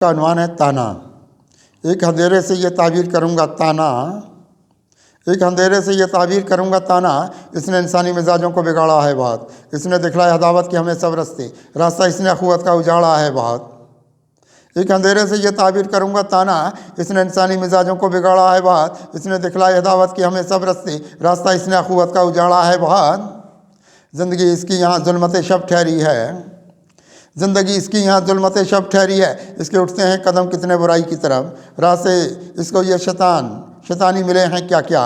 का अनुमान है ताना। एक अंधेरे से ये ताबीर करूँगा ताना, एक अंधेरे से ये ताबीर करूँगा ताना, इसने इंसानी मिजाजों को बिगाड़ा है बहुत, इसने दिखलाया अदावत कि हमें सब रास्ता इसने अखुवत का उजाड़ा है बहुत। एक अंधेरे से ये ताबीर करूँगा ताना, इसने इंसानी मिजाजों को बिगाड़ा है बहुत, इसने दिखलाया अदावत कि हमें सब रास्ता इसने अखुवत का उजाड़ा है बहुत। ज़िंदगी इसकी यहाँ जुल्मत शब ठहरी है, ज़िंदगी इसकी यहाँ जुल्मत शब ठहरी है, इसके उठते हैं कदम कितने बुराई की तरफ, राह से इसको ये शैतानी मिले हैं क्या क्या,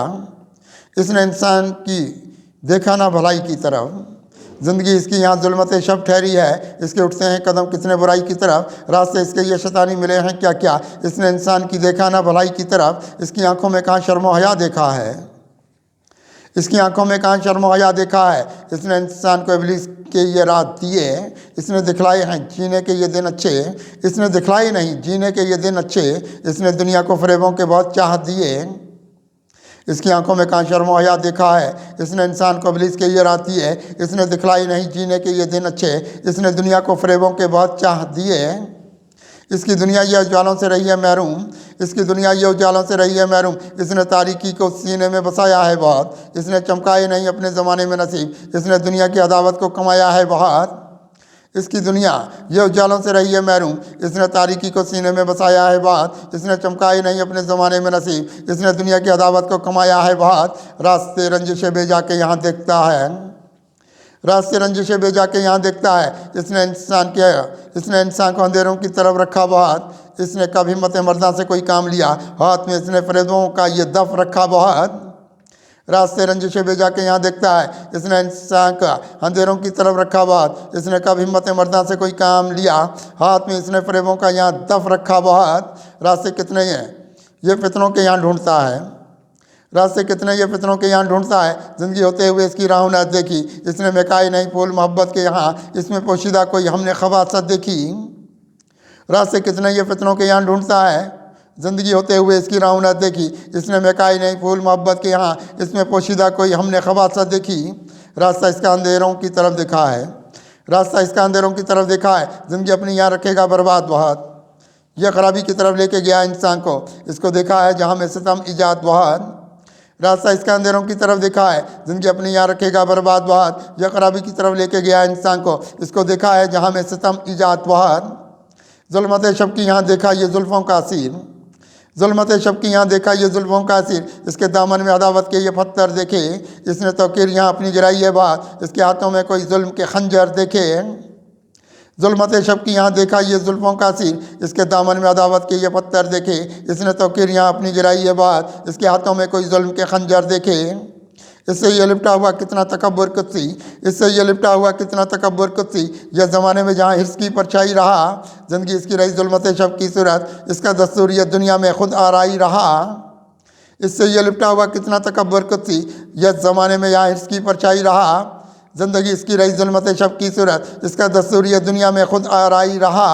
इसने इंसान की देखा ना भलाई की तरफ। ज़िंदगी इसकी यहाँ जुल्मत शब ठहरी है, इसके उठते हैं कदम कितने बुराई की तरफ, राह से इसके ये शैतानी मिले हैं क्या क्या, इसने इंसान की देखा ना भलाई की तरफ। इसकी आंखों में कहाँ शर्म व हया देखा है, इसकी आंखों में कहाँ शर्म व हया देखा है, इसने इंसान को इब्लीस के ये रात दिए, इसने दिखलाए हैं जीने के ये दिन अच्छे, इसने दिखलाए नहीं जीने के ये दिन अच्छे, इसने दुनिया को फरेबों के बहुत चाह दिए। इसकी आंखों में कहाँ शर्म व हया देखा है, इसने इंसान को इब्लीस के ये रात दिए, इसने दिखलाई नहीं जीने के ये दिन अच्छे, इसने दुनिया को फरेबों के बहुत चाह दिए। इसकी दुनिया ये उजालों से रही है महरूम, इसकी दुनिया ये उजालों से रही है महरूम, इसने तारीकी को सीने में बसाया है बहुत, इसने चमकाए नहीं अपने ज़माने में नसीब, इसने दुनिया की अदावत को कमाया है बहुत। इसकी दुनिया ये उजालों से रही है महरूम, इसने तारीकी को सीने में बसाया है बहुत, इसने चमकाए नहीं अपने ज़माने में नसीब, इसने दुनिया की अदावत को कमाया है बहुत। रास्ते रंजिशे बेजा के यहाँ देखता है, रास्ते रंजिशे बेजा के यहाँ देखता है, इसने इंसान को अंधेरों की तरफ रखा बहुत, इसने कभी हिम्मत मर्दा से कोई काम लिया, हाथ में इसने फरेबों का ये दफ रखा बहुत। रास्ते रंजिशे बेजा के यहाँ देखता है, इसने इंसान का अंधेरों की तरफ रखा बहुत, इसने कभी हिम्मत मर्दा से कोई काम लिया, हाथ में इसने फरेबों का यहाँ दफ रखा बहुत। रास्ते कितने हैं ये फितनों के यहाँ ढूंढता है, रास्ते कितने ये फितनों के यहाँ ढूंढता है, ज़िंदगी होते हुए इसकी राह न देखी, इसने महकाए नहीं फूल मोहब्बत के यहाँ, इसमें पोशीदा कोई हमने खबासत देखी। रास्ते कितने ये फितनों के यहाँ ढूंढता है, ज़िंदगी होते हुए इसकी राह न देखी, इसने महकाए नहीं फूल मोहब्बत के यहाँ, इसमें पोशीदा कोई हमने खबासत देखी। रास्ता इसका अंधेरों की तरफ देखा है, रास्ता इसका अंधेरों की तरफ देखा है, ज़िंदगी अपनी यहाँ रखेगा बर्बाद बहुत, यह खराबी की तरफ लेके गया इंसान को, इसको देखा है जहाँ में सितम ईजाद बहुत। रास्ता इसका अंधेरों की तरफ देखा है, ज़िंदगी अपनी यहाँ रखेगा बर्बाद बहुत, यह खराबी की तरफ लेके गया इंसान को, इसको देखा है जहाँ में सितम ईजाद बहुत। जुल्मत शब की यहाँ देखा ये जुल्फ़ों का असीर, जुल्मत शब की यहाँ देखा ये जुल्फ़ों का असीर, इसके दामन में अदावत के ये पत्थर देखे, इसने तौकीर यहाँ अपनी गिराई है बात, इसके हाथों में कोई जुल्म के खंजर देखे। जुल्मत शब की यहाँ देखा ये जुल्फ़ों का असीर, इसके दामन में अदावत के ये पत्थर देखे, इसने तौकीर यहाँ अपनी गिराई है बात, इसके हाथों में कोई जुल्म के खंजर देखे। इससे ये लिपटा हुआ कितना तकब्बुर कुत्सी, इससे ये लिपटा हुआ कितना तकब्बुर कुत्सी, यह ज़माने में जहाँ हिर्स की परछाई रहा, ज़िंदगी इसकी रही जुल्मत शब की सूरत, इसका दस्तूर ये दुनिया में खुद आराई रहा। इससे ये लिपटा हुआ कितना तकब्बुर कुत्सी, यह ज़माने में यहाँ हिर्स की परछाई रहा, ज़िंदगी इसकी रही जुल्मत शब की सूरत, इसका दस्तूर ये दुनिया में खुद आराई रहा।